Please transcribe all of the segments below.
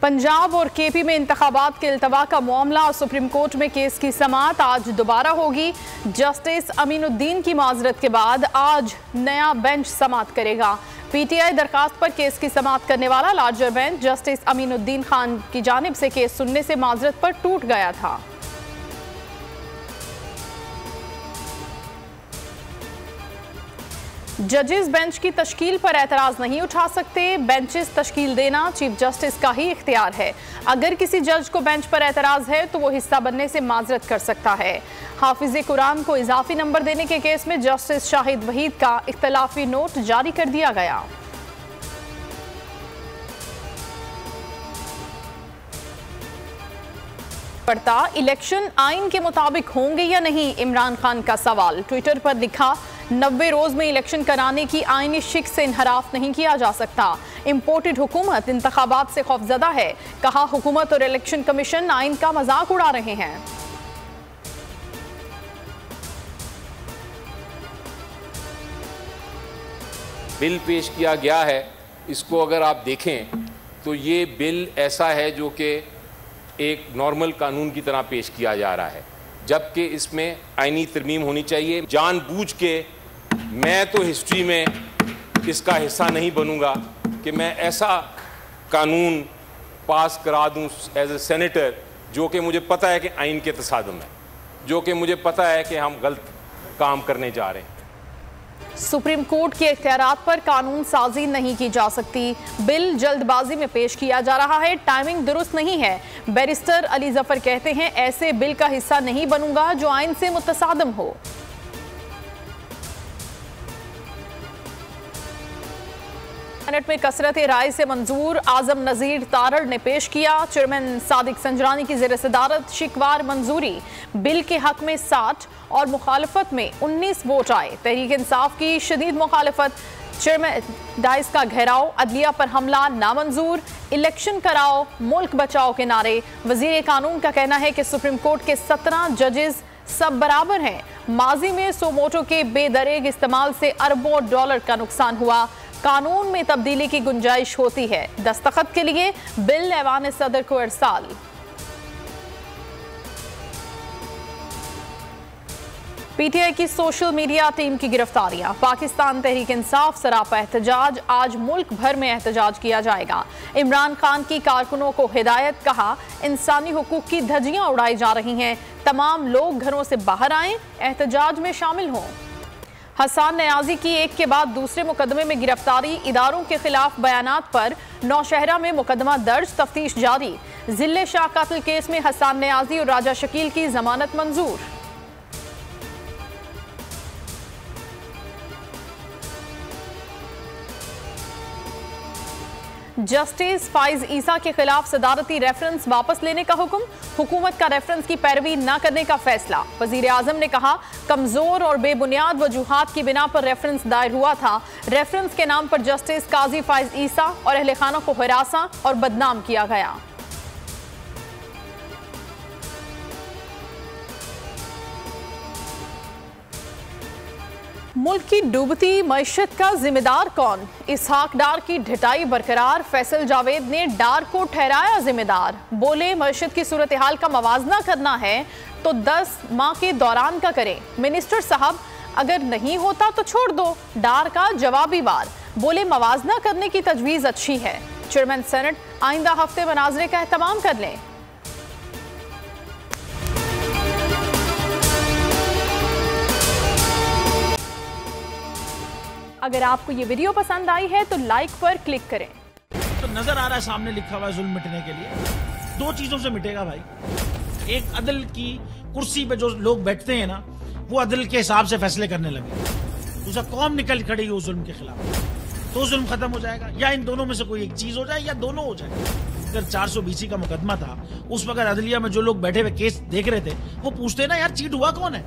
पंजाब और केपी में इंतखाबात के इल्तवा का मामला और सुप्रीम कोर्ट में केस की समाअत आज दोबारा होगी। जस्टिस अमीनुद्दीन की माजरत के बाद आज नया बेंच समाअत करेगा। पीटीआई दरखास्त पर केस की समाअत करने वाला larger bench justice Aminuddin Khan की जानिब से केस सुनने से माजरत पर टूट गया था। जजेस बेंच की तश्कील पर एतराज नहीं उठा सकते। बेंचेस तश्कील देना चीफ जस्टिस का ही इख्तियार है। अगर किसी जज को बेंच पर एतराज है तो वो हिस्सा बनने से माजरत कर सकता है। हाफिज कुरान को इजाफी नंबर देने के केस में जस्टिस शाहिद वहीद का इख्तलाफी नोट जारी कर दिया गया। पड़ता इलेक्शन आइन के मुताबिक होंगे या नहीं, इमरान खान का सवाल। ट्विटर पर लिखा, 90 रोज में इलेक्शन कराने की आईनी शिक से इनहराफ नहीं किया जा सकता। इंपोर्टेड हुकूमत इंतखाबात से खौफजदा है। कहा, हुकूमत और इलेक्शन कमीशन आइन का मजाक उड़ा रहे हैं। बिल पेश किया गया है, इसको अगर आप देखें तो ये बिल ऐसा है जो कि एक नॉर्मल कानून की तरह पेश किया जा रहा है, जबकि इसमें आईनी तरमीम होनी चाहिए। जानबूझ के मैं तो हिस्ट्री में इसका हिस्सा नहीं बनूंगा कि मैं ऐसा कानून पास करा दूं एज ए सेनेटर जो कि मुझे पता है कि आइन के तसादम है, जो कि मुझे पता है कि हम गलत काम करने जा रहे हैं। सुप्रीम कोर्ट के इख्तियारात पर कानून साजी नहीं की जा सकती। बिल जल्दबाजी में पेश किया जा रहा है, टाइमिंग दुरुस्त नहीं है। बैरिस्टर अली जफर कहते हैं, ऐसे बिल का हिस्सा नहीं बनूंगा जो आइन से मुतसादम हो। सेनेट में कसरत राय से मंजूर। आजम नजीर तारड़ ने पेश किया। चेयरमैन सादिक संजरानी की ज़ेर सदारत शिकवार मंजूरी। बिल के हक में 60 और मुखालफत में 19 वोट आए। तहरीक इंसाफ की शदीद मुखालफत। चेयरमैन डाइस का घेराव। अदलिया पर हमला नामंजूर। इलेक्शन कराओ, मुल्क बचाओ के नारे। वजीर कानून का कहना है कि सुप्रीम कोर्ट के 17 जजेस सब बराबर हैं। माजी में सोमोटो के बेदरेग इस्तेमाल से अरबों डॉलर का नुकसान हुआ। कानून में तब्दीली की गुंजाइश होती है। दस्तखत के लिए बिल ऐवान सदर को इरसाल। पीटीआई की सोशल मीडिया टीम की गिरफ्तारियां। पाकिस्तान तहरीक इंसाफ सरापा एहतजाज। आज मुल्क भर में एहतजाज किया जाएगा। इमरान खान की कारकुनों को हिदायत। कहा, इंसानी हुकूक की धज्जियां उड़ाई जा रही हैं। तमाम लोग घरों से बाहर आएं, एहतजाज में शामिल हों। हसन नियाजी की एक के बाद दूसरे मुकदमे में गिरफ्तारी। इदारों के खिलाफ बयानात पर नौशहरा में मुकदमा दर्ज, तफ्तीश जारी। जिले शाह कत्ल केस में हसन नियाजी और राजा शकील की जमानत मंजूर। जस्टिस फाइज ईसा के खिलाफ सदारती रेफरेंस वापस लेने का हुक्म। हुकूमत का रेफरेंस की पैरवी न करने का फैसला। वजीर आजम ने कहा, कमजोर और बेबुनियाद वजूहात की बिना पर रेफरेंस दायर हुआ था। रेफरेंस के नाम पर जस्टिस काजी फाइज ईसा और अहले खाना को हिरासा और बदनाम किया गया। मुल्क की डूबती मईशत का जिम्मेदार कौन? इसहाक डार की ढिटाई बरकरार। फैसल जावेद ने डार को ठहराया जिम्मेदार। बोले, मईशत की सूरत हाल का मवाजना करना है तो 10 माह के दौरान का करें। मिनिस्टर साहब, अगर नहीं होता तो छोड़ दो। डार का जवाबी वार। बोले, मवाजना करने की तजवीज़ अच्छी है। चेयरमैन सेनेट, आइंदा हफ्ते मनाजरे का एहतमाम कर लें। अगर आपको ये वीडियो पसंद आई है तो लाइक पर क्लिक करें। तो नजर आ रहा है सामने लिखा हुआ है जुल्म मिटने के लिए। 2 चीजों से मिटेगा भाई। एक, अदल की कुर्सी पे जो लोग बैठते हैं ना, वो अदल के हिसाब से फैसले करने लगे। दूसरा, कौम निकल खड़ी हो जुल्म के खिलाफ, तो जुल्म खत्म हो जाएगा। या इन दोनों में से कोई एक चीज हो जाए या दोनों हो जाए। अगर 420 का मुकदमा था, उस वक्त अदलिया में जो लोग बैठे हुए केस देख रहे थे, वो पूछते ना, यार चीट हुआ कौन है?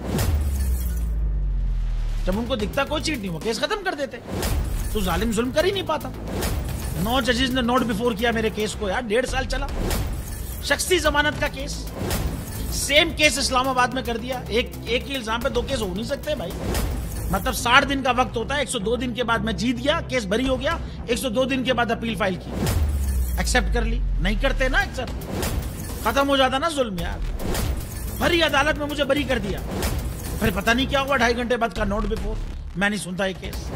जब उनको दिखता कोई चीट नहीं हुआ, केस खत्म कर देते। तो जालिम जुल्म कर ही नहीं पाता। 9 जजेस ने नोट बिफोर किया मेरे केस को, यार 1.5 साल चला। शख्सी जमानत का केस, सेम केस इस्लामाबाद में कर दिया। एक ही इल्जाम पे 2 केस हो नहीं सकते भाई। मतलब 60 दिन का वक्त होता है। 102 दिन के बाद मैं जीत गया, केस भरी हो गया। 102 दिन के बाद अपील फाइल की। एक्सेप्ट कर ली, नहीं करते ना एक्सेप्ट, खत्म हो जाता ना जुल्म यार। भरी अदालत में मुझे बरी कर दिया, फिर पता नहीं क्या हुआ 2.5 घंटे बाद का नोट बिफोर, मैं नहीं सुनता ये केस,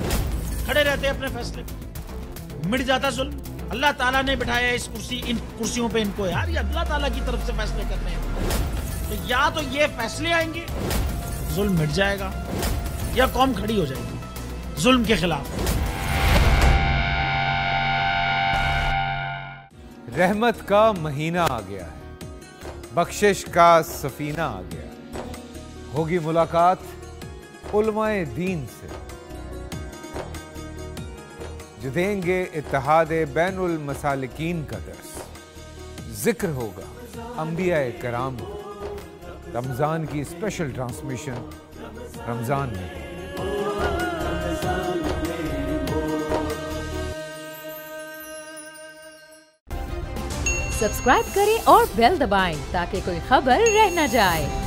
खड़े रहते अपने फैसले पे, मिट जाता जुल्म। अल्लाह ताला ने बिठाया इस इन कुर्सियों पे इनको यार, ये अल्लाह ताला की तरफ से फैसले करने हैं। तो या तो ये फैसले आएंगे, जुल्म मिट जाएगा, या कौम खड़ी हो जाएगी जुल्म के खिलाफ। रहमत का महीना आ गया है, बख्शिश का सफीना आ गया, होगी मुलाकात उलमाए दीन से, जो देंगे इत्तेहादे बैनुल मसालिकीन का दर्स, जिक्र होगा अंबियाए कराम, रमजान की स्पेशल ट्रांसमिशन रमजान में। सब्सक्राइब करें और बेल दबाएं ताकि कोई खबर रह न जाए।